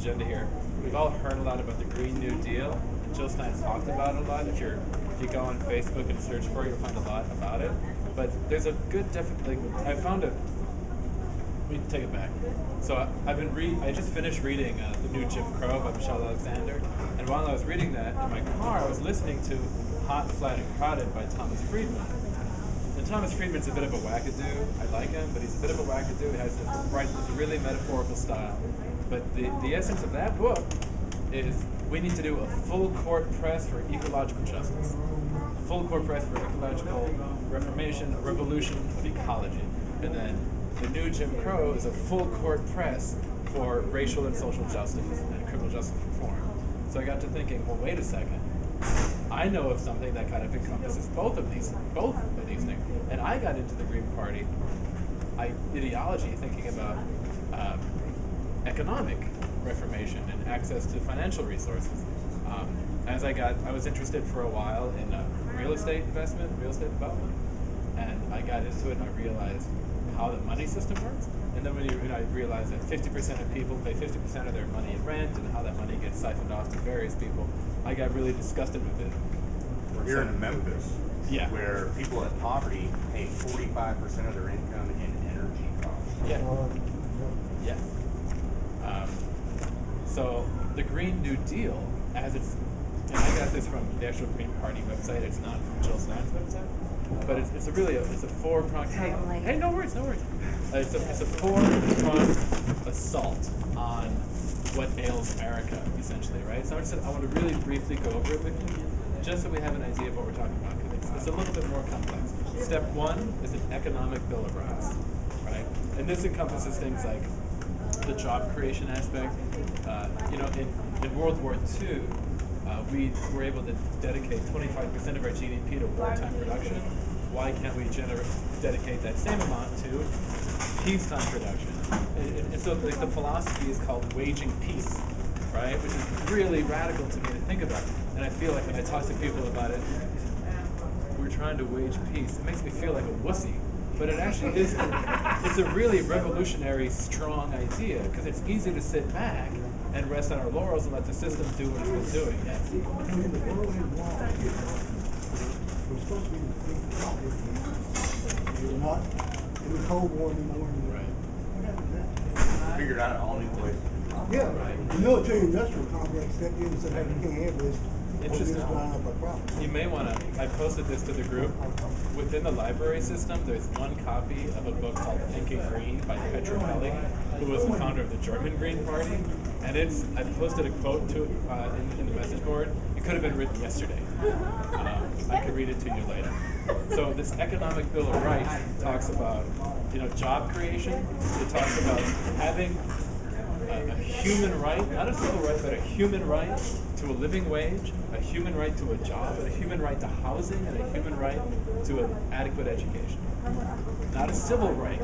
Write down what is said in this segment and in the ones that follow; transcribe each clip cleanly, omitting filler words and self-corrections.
agenda here. We've all heard a lot about the Green New Deal. Jill Stein's talked about it a lot. If you go on Facebook and search for it, you'll find a lot about it. But there's a good I found it. Let me take it back. So I just finished reading The New Jim Crow by Michelle Alexander, and while I was reading that in my car, I was listening to Hot, Flat, and Crowded by Thomas Friedman. And Thomas Friedman's a bit of a wackadoo. I like him, but he's a bit of a wackadoo. He has this really metaphorical style. But the essence of that book is we need to do a full court press for ecological justice. A full court press for ecological reformation, a revolution of ecology. And then the new Jim Crow is a full court press for racial and social justice and criminal justice reform. So I got to thinking, well, wait a second. I know of something that kind of encompasses both of these things. And I got into the Green Party ideology thinking about economic reformation and access to financial resources. I was interested for a while in real estate investment, real estate development, and I got into it and I realized how the money system works. And then I realized that 50% of people pay 50% of their money in rent, and how that money gets siphoned off to various people. I got really disgusted with it. We're here in Memphis, yeah, where people in poverty pay 45% of their income in energy costs. Yeah. Yeah. So the Green New Deal, and I got this from the actual Green Party website. It's not from Jill Stein's website, but it's a four-pronged. Hey, no worries. It's a four-pronged assault on what ails America, essentially, right? So I want to really briefly go over it with you, just so we have an idea of what we're talking about, because it's a little bit more complex. Step one is an economic bill of rights, right? And this encompasses things like the job creation aspect. In World War II, we were able to dedicate 25% of our GDP to wartime production. Why can't we dedicate that same amount to peacetime production? And so the philosophy is called waging peace, right? Which is really radical to me to think about. And I feel like when I talk to people about it, we're trying to wage peace. It makes me feel like a wussy. But it actually is, it's a really revolutionary, strong idea, because it's easy to sit back and rest on our laurels and let the system do what it's been doing. Yes. The world is wrong. We're supposed to be the big problem. We're not in the Cold War anymore. Right. Figured out all new ways. Yeah, the military-industrial complex stepped in and said, hey, you can't have this. Interesting. This line up our problem. You may want to, I posted this to the group. Within the library system, there's one copy of a book called Thinking Green by Petra Helling, who was the founder of the German Green Party. And I posted a quote to in the message board. It could have been written yesterday. I could read it to you later. So this economic bill of rights talks about, job creation. It talks about having a human right, not a civil right, but a human right to a living wage, a human right to a job, a human right to housing, and a human right to an adequate education. Not a civil right,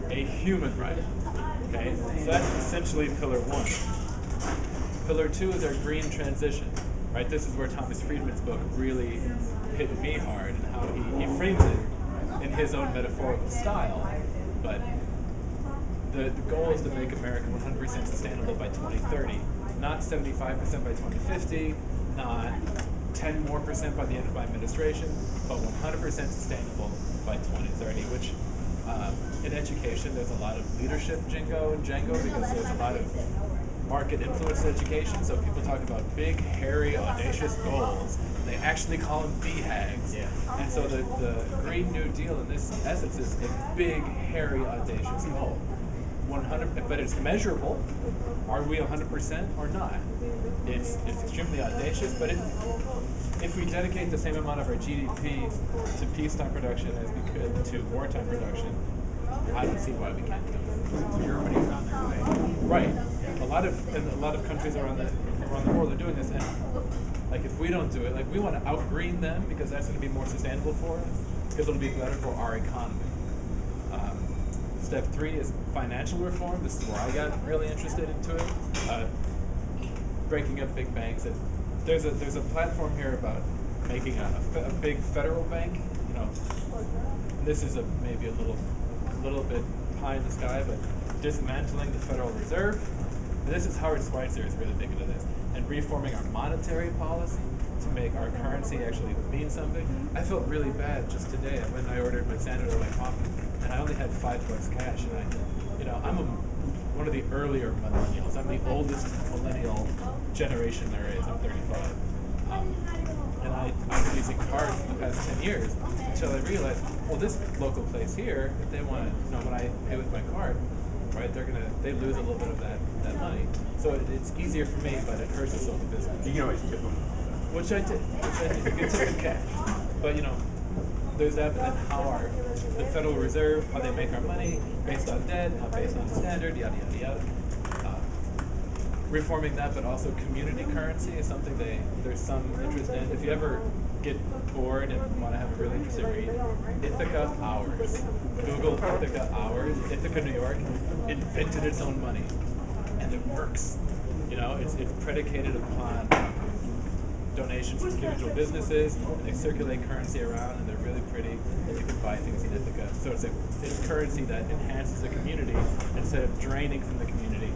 a human right. Okay, so that's essentially pillar one. Pillar two is our green transition, right? This is where Thomas Friedman's book really hit me hard, and how he frames it in his own metaphorical style. But the goal is to make America 100% sustainable by 2030, not 75% by 2050, not 10% more by the end of my administration, but 100% sustainable by 2030, which in education, there's a lot of leadership jingo and jango, because there's a lot of market influence education. So people talk about big, hairy, audacious goals. They actually call them BHAGs. Yeah. And so the Green New Deal in this essence is a big, hairy, audacious goal. 100, but it's measurable. Are we 100% or not? It's extremely audacious, but if we dedicate the same amount of our GDP to peacetime production as we could to wartime production, I don't see why we can't do it. Germany's on their way. Right. A lot of countries around the world are doing this, and like if we don't do it, like we want to outgreen them, because that's going to be more sustainable for us, because it'll be better for our economy. Step three is financial reform. This is where I got really interested into it. Breaking up big banks. And there's a platform here about making a big federal bank. This is maybe a little bit pie in the sky, but dismantling the Federal Reserve, And this is Howard Schweitzer is really big into this. And reforming our monetary policy to make our currency actually mean something. I felt really bad just today when I ordered my sandwich or my coffee, and I only had $5 cash. And I'm one of the earlier millennials. I'm the oldest millennial generation there is. I'm 35. And I've been using cards for the past 10 years until I realized, well, this local place here, if they want to, when I pay with my card, right, they lose a little bit of that money. So it's easier for me, but it hurts the local business. You can always tip them. Which I did. You can tip in cash. But there's that, but then how the Federal Reserve, how they make our money based on debt, how based on standard, yada yada yada. Reforming that, but also community currency is something there's some interest in. If you ever get bored and want to have a really interesting read, Ithaca Hours. Google Ithaca Hours. Ithaca, New York, invented its own money, and it works. It's predicated upon donations from individual businesses, and they circulate currency around, and they're really pretty, and you can buy things in Ithaca. So it's currency that enhances the community instead of draining from the community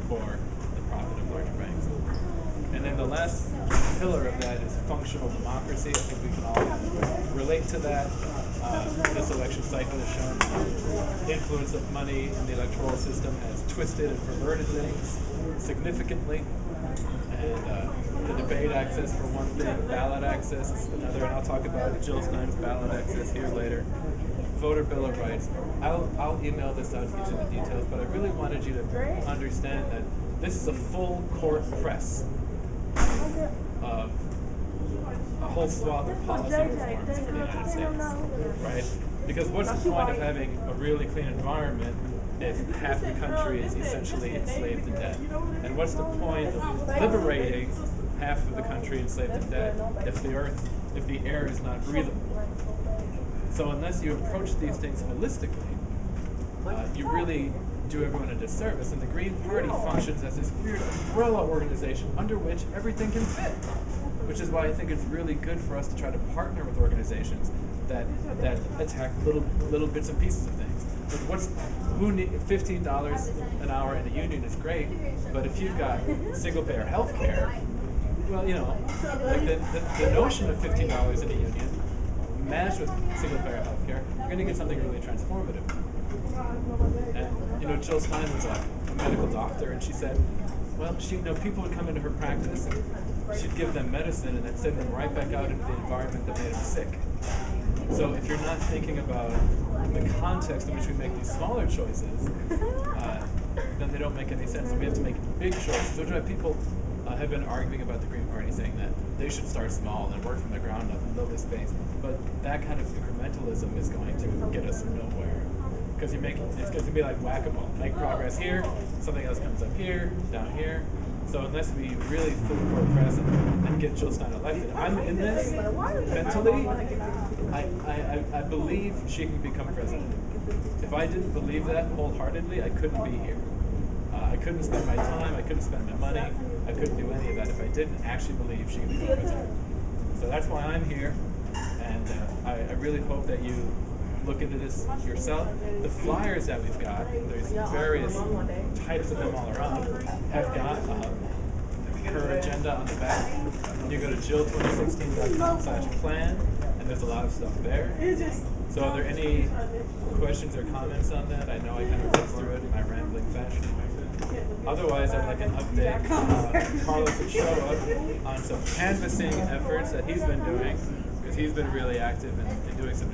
for the profit of larger banks. And then the last pillar of that is functional democracy. I think we can all relate to that. This election cycle has shown the influence of money in the electoral system has twisted and perverted things significantly. And the debate access for one thing, ballot access is another, and I'll talk about Jill Stein's ballot access here later. Voter Bill of Rights. I'll email this out to get you the details, but I really wanted you to understand that this is a full court press of a whole swath of policy reforms for the United States, right? Because what's the point of having a really clean environment if half the country is essentially enslaved to debt? And what's the point of liberating half of the country enslaved to debt if the air is not breathable? So unless you approach these things holistically, you really do everyone a disservice. And the Green Party functions as this weird umbrella organization under which everything can fit. Which is why I think it's really good for us to try to partner with organizations that attack little bits and pieces of things. Like $15 an hour in a union is great, but if you've got single payer health care, well, like the notion of $15 in a union matched with single payer health care, you're going to get something really transformative. And Jill Stein was a medical doctor, and she said, well, people would come into her practice and she'd give them medicine and then send them right back out into the environment that made them sick. So if you're not thinking about the context in which we make these smaller choices, then they don't make any sense. And we have to make big choices. Which is why people have been arguing about the Green Party, saying that they should start small and work from the ground up and build this space. But that kind of incrementalism is going to get us nowhere. Because it's going to be like whack-a-mole. Make progress here, something else comes up here, down here. So unless we really full court press and get Jill Stein elected, I'm in this mentally. I believe she can become president. If I didn't believe that wholeheartedly, I couldn't be here. I couldn't spend my time. I couldn't spend my money. I couldn't do any of that if I didn't actually believe she could become president. So that's why I'm here, and I really hope that you look into this yourself. The flyers that we've got, there's various types of them all around, have got her agenda on the back. You go to jill2016.com/plan, and there's a lot of stuff there. So are there any questions or comments on that? I know I kind of went through it in my rambling fashion. Otherwise, I'd like an update. Carlos would show up on some canvassing efforts that he's been doing, because he's been really active in doing some